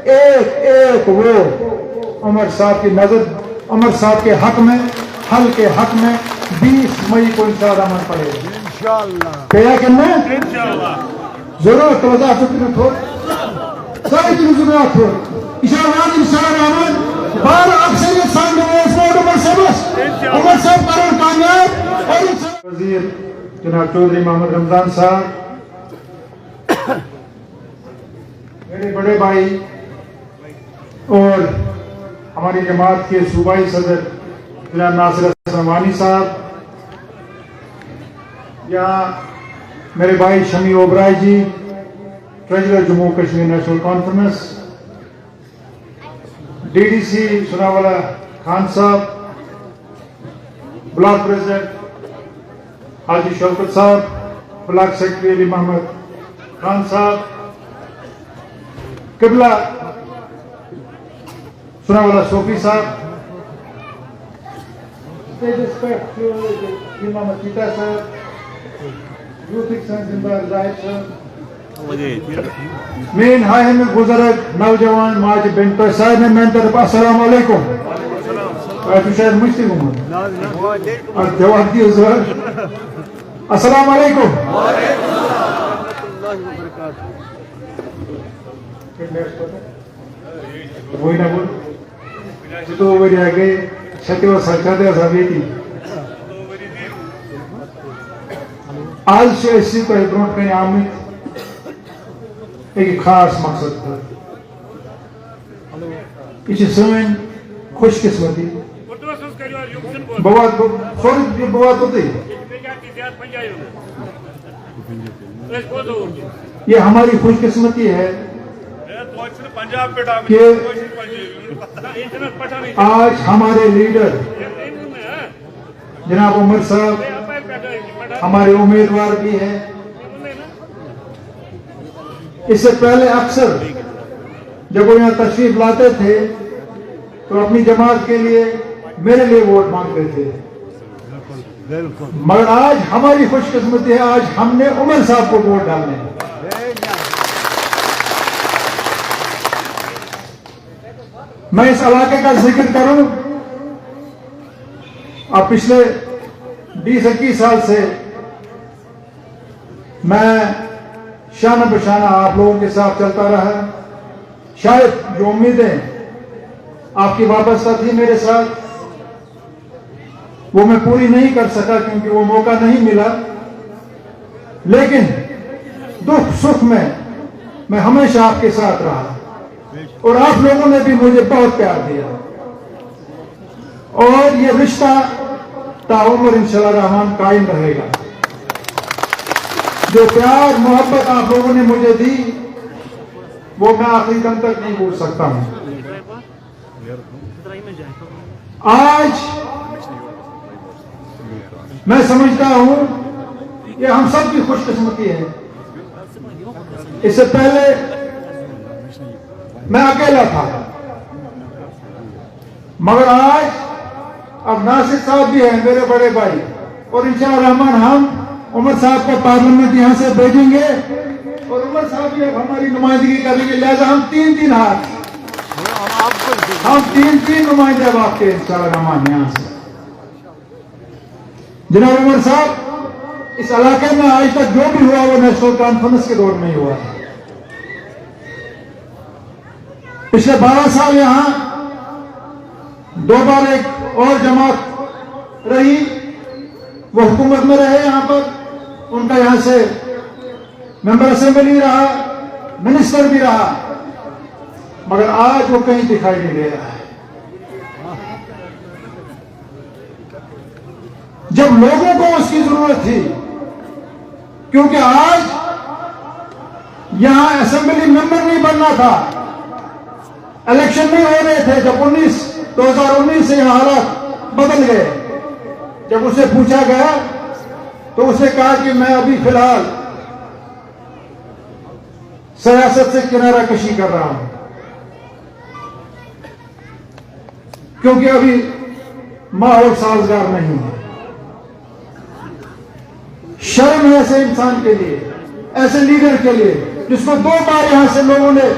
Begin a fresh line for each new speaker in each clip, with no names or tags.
एक एक वो उमर साहब की नजर, उमर साहब के हक में, हल के हक में 20 मई को इंशाअल्लाह अमल पड़ेगा इंशाअल्लाह। क्या कहना है इंशाअल्लाह? जरूर तवज्जो फिक्र थो सारी की जरूरत हो इंशाअल्लाह अमल बार अक्सरियत सामने उमर साहब करो कामयाब। और वजीर जनाब चौधरी मोहम्मद रमजान साहब, मेरे बड़े भाई और हमारी जमात के सूबाई सदर जनाब नासिर असलमानी साहब, यहाँ मेरे भाई Shami Oberoi ji, treasurer Jammu Kashmir national conference, DDC Sunawala Khan साहब, ब्लॉक प्रेसिडेंट हाजी शौकत साहब, ब्लॉक सेक्रेटरी अली मोहम्मद खान साहब, किबला सुनावाला सोफी साहब, इमाम चीता साहब, यूथ जिम्मेदार जाहिद साहब, मेन हाय में बुजुर्ग नौजवान माज बिन तो साहब ने मैं तरफ अस्सलाम वालेकुम तो शायद मुझसे और जवाब दिए सर अस्सलाम वालेकुम। वही ना बोल तो वो आ गए छठे सचाते सभी आज से इसी को ब्रोट कहीं आमिर एक खास मकसद पर ये सन खुशकिस्मती बवाद होती ये हमारी खुशकिस्मती है कि आज हमारे लीडर जनाब उमर साहब हमारे उम्मीदवार भी हैं। इससे पहले अक्सर जब वो यहाँ तशरीफ लाते थे तो अपनी जमात के लिए मेरे लिए वोट मांगते थे, मगर आज हमारी खुशकिस्मती है, आज हमने उमर साहब को वोट डालने हैं। मैं इस इलाके का जिक्र करूं, अब पिछले 20-21 साल से मैं शाना बशाना आप लोगों के साथ चलता रहा। शायद जो उम्मीदें आपकी वापसता थी मेरे साथ वो मैं पूरी नहीं कर सका क्योंकि वो मौका नहीं मिला, लेकिन दुख सुख में मैं हमेशा आपके साथ रहा और आप लोगों ने भी मुझे बहुत प्यार दिया और ये रिश्ता ताउम्र इंशाअल्लाह रहमान कायम रहेगा। जो प्यार मोहब्बत आप लोगों ने मुझे दी वो मैं आखिरी दम तक नहीं भूल सकता हूं। आज मैं समझता हूं कि हम सब की खुशकिस्मती है। इससे पहले मैं अकेला था, मगर आज अब नासिर साहब भी हैं मेरे बड़े भाई और इंशाअल्लाह रहमान हम उमर साहब को पार्लियामेंट यहां से भेजेंगे और उमर साहब भी हमारी नुमाइंदगी करेंगे। लिहाजा हम तीन हाथ हम तीन नुमाइंदे अब आपके इंशाअल्लाह रहमान यहां से। जनाब उमर साहब, इस इलाके में आज तक जो भी हुआ वो नेशनल कॉन्फ्रेंस के दौर में ही हुआ। पिछले 12 साल यहां 2 बार एक और जमात रही, वो हुकूमत में रहे, यहां पर उनका यहां से मेंबर असेंबली रहा, मिनिस्टर भी रहा, मगर आज वो कहीं दिखाई नहीं दे रहा है। जब लोगों को उसकी जरूरत थी, क्योंकि आज यहां असेंबली मेंबर नहीं बनना था, इलेक्शन नहीं हो रहे थे। जब 2019 से यहां हालात बदल गए, जब उसे पूछा गया तो उसने कहा कि मैं अभी फिलहाल सियासत से किनारा कशी कर रहा हूं, क्योंकि अभी माहौल साजगार नहीं है। शर्म है ऐसे इंसान के लिए, ऐसे लीडर के लिए जिसको 2 बार यहां से लोगों ने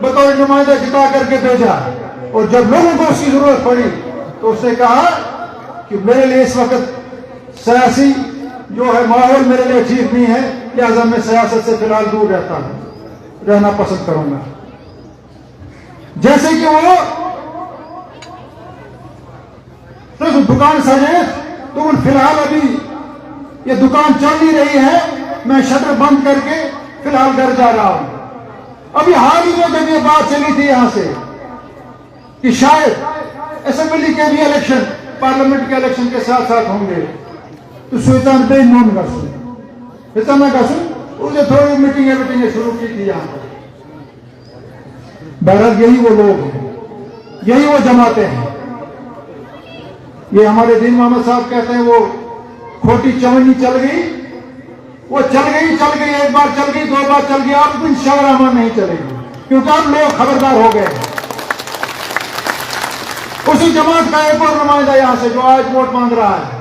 बतौर नुमाइंदा जिता करके भेजा, और जब लोगों को उसकी जरूरत पड़ी तो उसने कहा कि मेरे लिए इस वक्त सियासी जो है माहौल मेरे लिए ठीक नहीं है, लिहाजा मैं सियासत से फिलहाल दूर रहना पसंद करूंगा। जैसे कि वो तो दुकान सजे तो फिलहाल अभी ये दुकान चल नहीं रही है, मैं शटर बंद करके फिलहाल घर जा रहा हूं। अभी हाल ही में जब ये बात चली थी यहां से कि शायद असेंबली के भी इलेक्शन, पार्लियामेंट के इलेक्शन के साथ साथ होंगे, तो सुल्तान पे नोन कर उसे थोड़ी मीटिंगें शुरू की थी यहां पर। बहरहाल यही वो लोग हैं, यही वो जमाते हैं। ये हमारे दीन मोहम्मद साहब कहते हैं वो खोटी चवन्नी चल गई, वो चल गई, एक बार चल गई, 2 बार चल गई, अब इंशाअल्लाह नहीं चलेगी, क्योंकि अब लोग खबरदार हो गए। उसी जमात का एक और नुमाइंदा यहां से जो आज वोट मांग रहा है,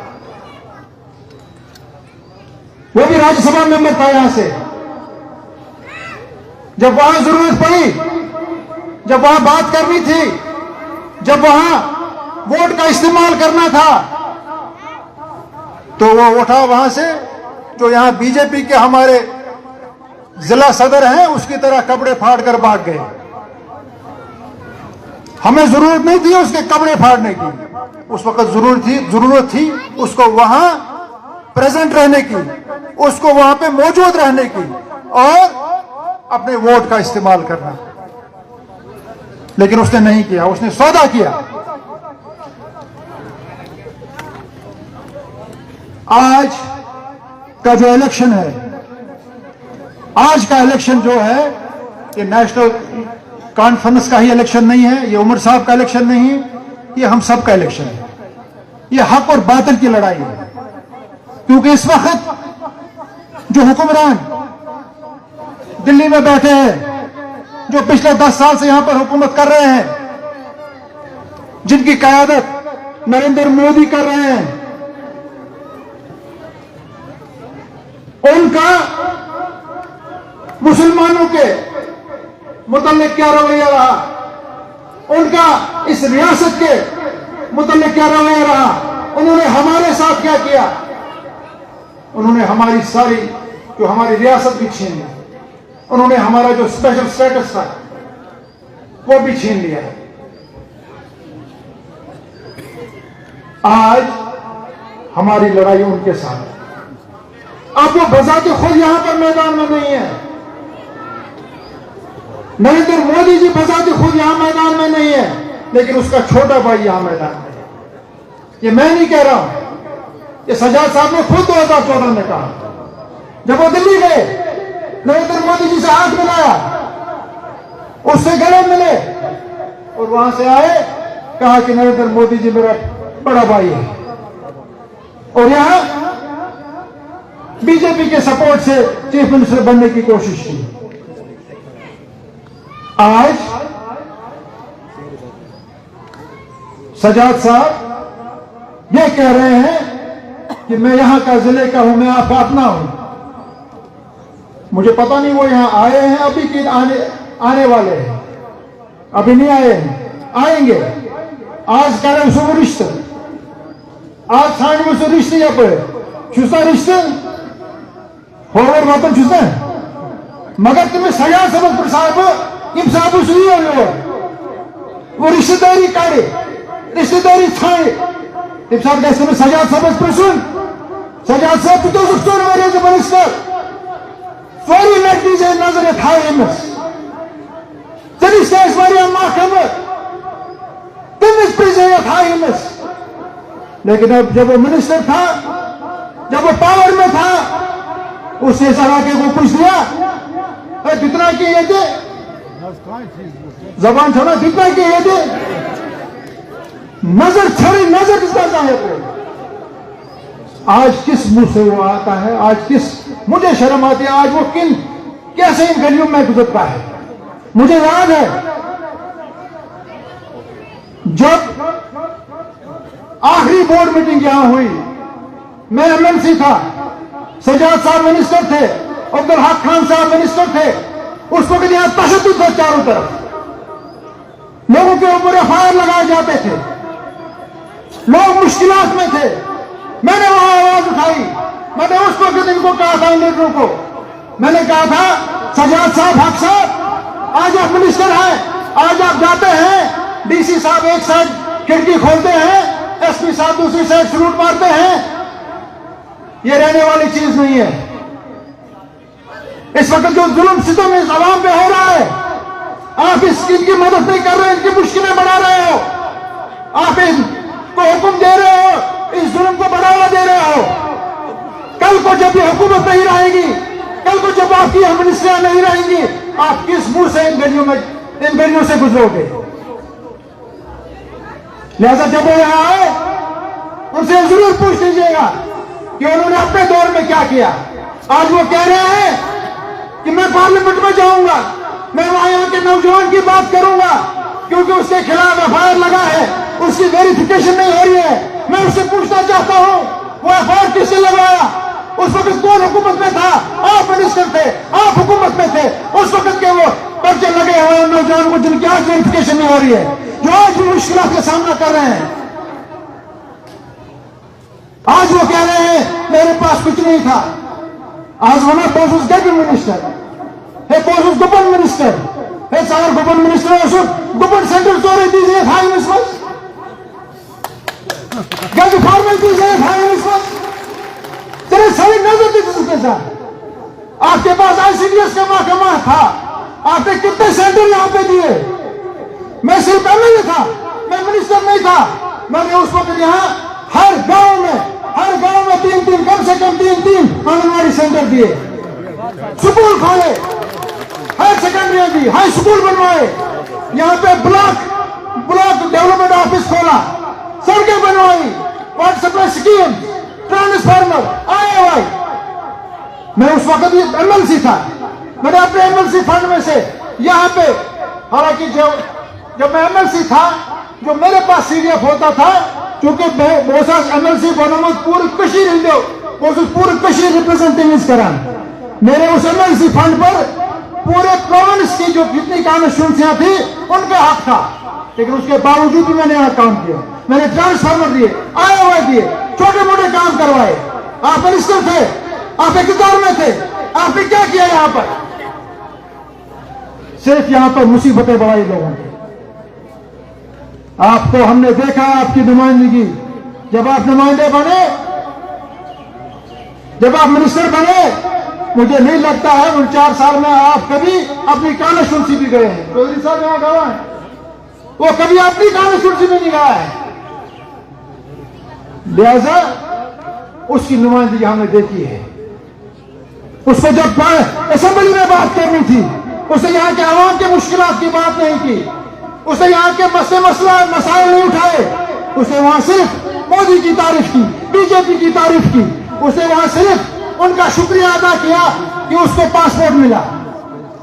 वो भी राज्यसभा मेंबर था यहां से। जब वहां जरूरत पड़ी, जब वहां बात करनी थी, जब वहां वोट का इस्तेमाल करना था, तो वो उठा वहां से, जो यहां बीजेपी के हमारे जिला सदर हैं उसकी तरह कपड़े फाड़ कर भाग गए। हमें जरूरत नहीं थी उसके कपड़े फाड़ने की, उस वक्त जरूरत थी उसको वहां प्रेजेंट रहने की, उसको वहां पे मौजूद रहने की और अपने वोट का इस्तेमाल करना। लेकिन उसने नहीं किया, उसने सौदा किया। आज का जो इलेक्शन है, आज का इलेक्शन जो है, ये नेशनल कॉन्फ्रेंस का ही इलेक्शन नहीं है, ये उमर साहब का इलेक्शन नहीं है, ये हम सब का इलेक्शन है। ये हक और बातिल की लड़ाई है, क्योंकि इस वक्त जो हुक्मरान दिल्ली में बैठे हैं, जो पिछले 10 साल से यहां पर हुकूमत कर रहे हैं, जिनकी क़यादत नरेंद्र मोदी कर रहे हैं, उनका मुसलमानों के मुतल्लिक क्या रवैया रहा, उनका इस रियासत के मुतल्लिक क्या रवैया रहा, उन्होंने हमारे साथ क्या किया, उन्होंने हमारी सारी जो हमारी रियासत भी छीन ली, उन्होंने हमारा जो स्पेशल स्टेटस था वो भी छीन लिया है। आज हमारी लड़ाई उनके साथ है। अब वो बजाते खुद यहां पर मैदान में नहीं है, नरेंद्र मोदी जी बजाते खुद यहां मैदान में नहीं है, लेकिन उसका छोटा भाई यहां मैदान में है। ये मैं नहीं कह रहा हूं, ये सजाद साहब ने खुद 2014 में कहा, जब वो दिल्ली गए, नरेंद्र मोदी जी से हाथ मिलाया, उससे गले मिले और वहां से आए, कहा कि नरेंद्र मोदी जी मेरा बड़ा भाई है। और यहां बीजेपी के सपोर्ट से चीफ मिनिस्टर बनने की कोशिश की। आज सजाद साहब ये कह रहे हैं कि मैं यहां का जिले का हूं, मैं अपना हूं। मुझे पता नहीं वो यहां आए हैं अभी कि आने वाले हैं, अभी नहीं आए हैं, आएंगे। आज कह रहे हैं रिश्ते, आज साइड में रिश्ते या पे छुसा रिश्ते होवर वतन छुसा, मगर तुम्हें सजाद समझ पर साहब इम साहब वो रिश्तेदारी काटे, रिश्तेदारी छाए। इम साहब कैसे में सजाद समझ पर सुन, सजाद साहब तो दोस्तों वाले जो minister Very likely is another at high MS. Then he says, very unmarkable. Then this prison at high MS. लेकिन अब जब वो मिनिस्टर था, जब वो पावर में था, उसने सरा के को पूछ दिया, कितना के ये थे, जबान छोड़ा, कितना के ये थे, नजर छड़ी, नजर किसका चाहिए पे। आज किस मुंह से वो आता है, आज किस, मुझे शर्म आती है आज वो कैसे इन गलियों में गुजरता है। मुझे याद है जब आखिरी बोर्ड मीटिंग यहां हुई, मैं एमएनसी था, सजाद साहब मिनिस्टर थे, अब्दुल हक खान साहब मिनिस्टर थे, उसको यहां तशद्दुद था चारों तरफ। लोगों के ऊपर एफआईआर लगाए जाते थे, लोग मुश्किलात में थे। मैंने वहां आवाज उठाई, मैंने उस वक्त इनको कहा था, लीडरों को मैंने कहा था, सजाद साहब, हक साहब, आज आप मिनिस्टर हैं, आज आप जाते हैं, डीसी साहब एक साइड खिड़की खोलते हैं, एसपी साहब दूसरी साइड सलूट मारते हैं, ये रहने वाली चीज नहीं है। इस वक्त जो जुल्म सितम इस आवाम पे हो रहा है, आप इनकी मदद नहीं कर रहे, इनकी मुश्किलें बढ़ा रहे हो, आप इनको हुक्म दे रहे हो, इस जुल्म को बढ़ावा दे रहे हो। कल को जब ये हुकूमत नहीं रहेगी, कल को जब आपकी मिनिस्ट्रियां नहीं रहेंगी, आप किस मुंह से इन गलियों से गुजरोगे? लिहाजा जब वो यहां आए, उनसे जरूर पूछ लीजिएगा कि उन्होंने अपने दौर में क्या किया। आज वो कह रहे हैं कि मैं पार्लियामेंट में जाऊंगा, मैं वहां यहाँ के नौजवान की बात करूंगा, क्योंकि उसके खिलाफ एफआईआर लगा है, उसकी वेरिफिकेशन नहीं हो रही है। मैं उससे पूछना चाहता हूं, वो एफआईआर किससे लगवाया? उस वक्त कौन हुकूमत में था? आप मिनिस्टर थे, आप हुकूमत में थे। उस वक्त के वो पर्चे लगे हुए नौजवान को जिनकी आज वेरिफिकेशन नहीं हो रही है, जो आज भी मुश्किलों का सामना कर रहे हैं। आज वो कह रहे हैं मेरे पास कुछ नहीं था। आज वो ना पोस्ट गवर्नमेंट मिनिस्टर है, पोस्ट गवर्नमेंट मिनिस्टर है, सागर गवर्नमेंट मिनिस्टर है, गवर्नमेंट सेंटर स्टोरेज दीजिए फाइल मिनिस्टर गज फॉर्मेट दीजिए फाइल मिनिस्टर तेरे सही नजर दी उसके साथ। आपके पास आईसीडीएस का महकमा था, आपने कितने सेंटर यहां पे दिए? मैं सिर्फ एमएलए था, मैं मिनिस्टर नहीं था। मैंने उस वक्त यहां हर गांव में तीन कम से कम तीन आंगनबाड़ी सेंटर दिए, स्कूल खोले, हायर सेकेंडरी दी, हाई स्कूल बनवाए, यहाँ पे ब्लॉक डेवलपमेंट ऑफिस खोला, सड़कें बनवाई, water supply scheme, transformer, IOI. मैं उस वक्त भी एमएलसी था, मैंने अपने एमएलसी फंड में से यहाँ पे, हालांकि जब मैं एमएलसी था, जो मेरे पास सीडीएफ होता था, क्योंकि एमएलसी बनोमत पूरी कशीर हिंदो पूरे कशीर रिप्रेजेंटेटिव्स करा, मेरे उस एमएलसी फंड पर पूरे प्रोविंस की जो जितनी कॉन्स्टिट्यूंसियां थी उनका हक था। लेकिन उसके बावजूद भी मैंने यहाँ काम किया, मैंने ट्रांसफार्मर दिए, आईओआई दिए, छोटे मोटे काम करवाए। आप मिनिस्टर थे, आप इक़्तिदार में थे, आपने क्या किया यहाँ पर? सिर्फ यहाँ पर मुसीबतें बढ़ाई लोगों की। आपको हमने देखा, आपकी नुमाइंदगी, जब आप नुमाइंदे बने, जब आप मिनिस्टर बने, मुझे नहीं लगता है उन 4 साल में आप कभी अपनी कॉन्स्टिट्यूंसी भी गए हैं। चौधरी साहब यहाँ गए हैं, वो कभी अपनी कॉन्स्टिट्यूंसी में नहीं गया है। लिहाजा उसकी नुमाइंदगी हमने देखी है। उसको जब असेंबली में बात करनी थी, उसने यहाँ के आवाम के मुश्किलात की बात नहीं की, उसने यहाँ के मसाइल नहीं उठाए, उसने वहां सिर्फ मोदी की तारीफ की, बीजेपी की तारीफ की, उसने वहां सिर्फ उनका शुक्रिया अदा किया कि उसको पासपोर्ट मिला।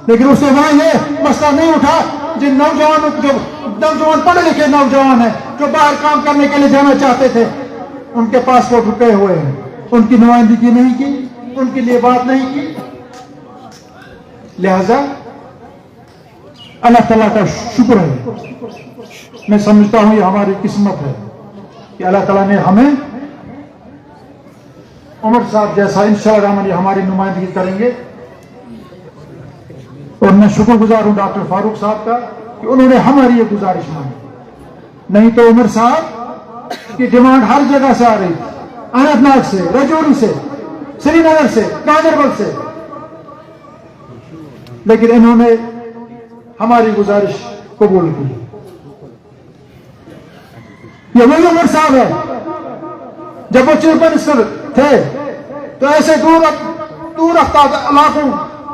लेकिन उसने वहां ये मसला नहीं उठा जिन नौजवान पढ़े लिखे नौजवान हैं, जो बाहर काम करने के लिए जाना चाहते थे, उनके पासपोर्ट रुके हुए हैं, उनकी नुमाइंदगी नहीं की, उनके लिए बात नहीं की। लिहाजा अल्लाह ताला का शुक्र है, मैं समझता हूं ये हमारी किस्मत है कि अल्लाह ताला ने हमें उमर साहब जैसा इंशाअल्लाह हमारी नुमाइंदगी करेंगे। और मैं शुक्रगुजार हूं डॉक्टर फारूक साहब का कि उन्होंने हमारी ये गुजारिश मानी। नहीं तो उमर साहब की डिमांड हर जगह से आ रही थी, अनंतनाग से, राजौरी से, श्रीनगर से, गांधरबल से, लेकिन इन्होंने हमारी गुजारिश कबूल की। ये वही उमर साहब है, जब वो चीफ मिनिस्टर थे तो ऐसे दूर इलाकों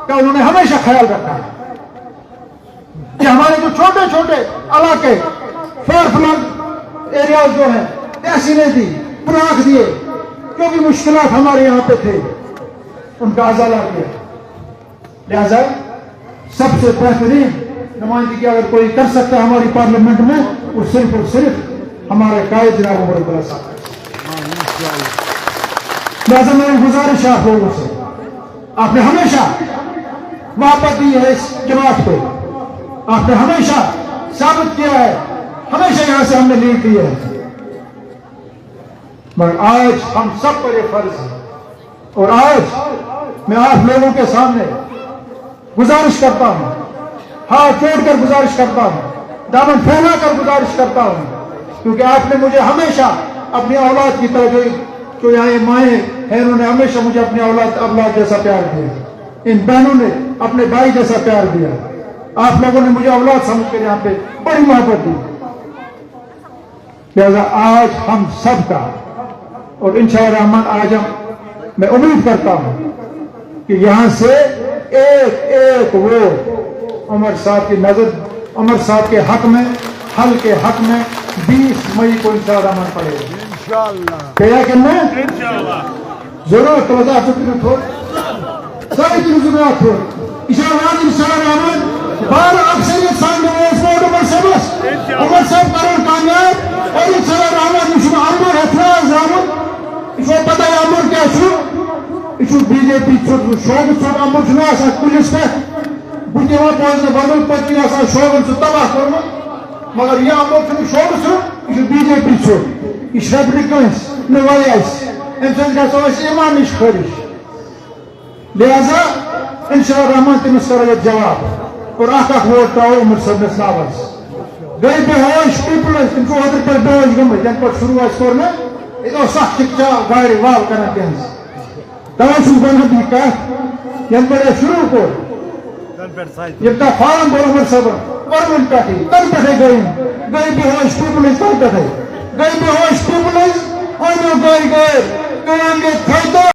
का उन्होंने हमेशा ख्याल रखा है कि हमारे जो छोटे छोटे इलाके, फार फ्लंग एरियाज जो है, तहसीलें दी, ब्लॉक दिए, जो भी मुश्किलात हमारे यहाँ पे थे, उनका अजाला किया। लिहाजा सबसे बेहतरीन नुमाइंदगी अगर कोई कर सकता है हमारी पार्लियामेंट में, वो सिर्फ और सिर्फ हमारे कायद जनाब उमर अब्दुल्ला साहब। लिहाजा मेरी गुजारिश है आप लोगों से, आपने हमेशा मोहब्बत दी है इस जमात को, आपने हमेशा साबित किया है, हमेशा यहां से हमने लीड दी है। मगर आज हम सब पर यह फर्ज है, और आज मैं आप लोगों के सामने गुजारिश करता हूं, हाथ जोड़कर गुजारिश करता हूं, दामन फैलाकर गुजारिश करता हूं, क्योंकि आपने मुझे हमेशा अपनी औलाद की तरह, जो यहाँ माएँ हैं, उन्होंने हमेशा मुझे अपनी औलाद जैसा प्यार दिया। इन बहनों ने अपने भाई जैसा प्यार दिया। आप लोगों ने मुझे औलाद समझकर यहाँ पे बड़ी मोहब्बत दी। लिहाजा आज हम सब का, और इंशाअल्लाह रहमान आज मैं उम्मीद करता हूं कि यहां से एक एक वोट उमर साहब की नजर, उमर साहब के हक में, हल के हक में 20 मई को इंशाअल्लाह रहमान पड़ेगा। क्या कहना है? जरूर तो सारी चीजों में आप इंशाअल्लाह बार अक्सरियत सामने उमर साहब करोड़ कामयाब, और इंशाअल्लाह रहमान अमर एतराज रहमान इसको पता है अमर क्या यह बीजेपी शोभ अमर पुलिस पे बुत बदल पे शोभन सह तबाह कर्म, मगर यह अमर शोभ यह बीजेपी यह रबी कंस अम ईमान नश खारिश। लिहाजा इंशाअल्लाह रहमान तमिस करो जवाब, और अख वोट त्रो उमर सबस नावस। गई बेहोश पीपल्स तम ओतर पे बेहोश गमत यन पे शुरू कोर ना यह सख शिक्षा गाड़ी वाल कर तवे वन कत यन पे शुरू कोर ये फार्म बोल उमर सब गवर्नमेंट पे तन पे गई बेहोश पीपल्स तन पे गई बेहोश पीपल्स गई गए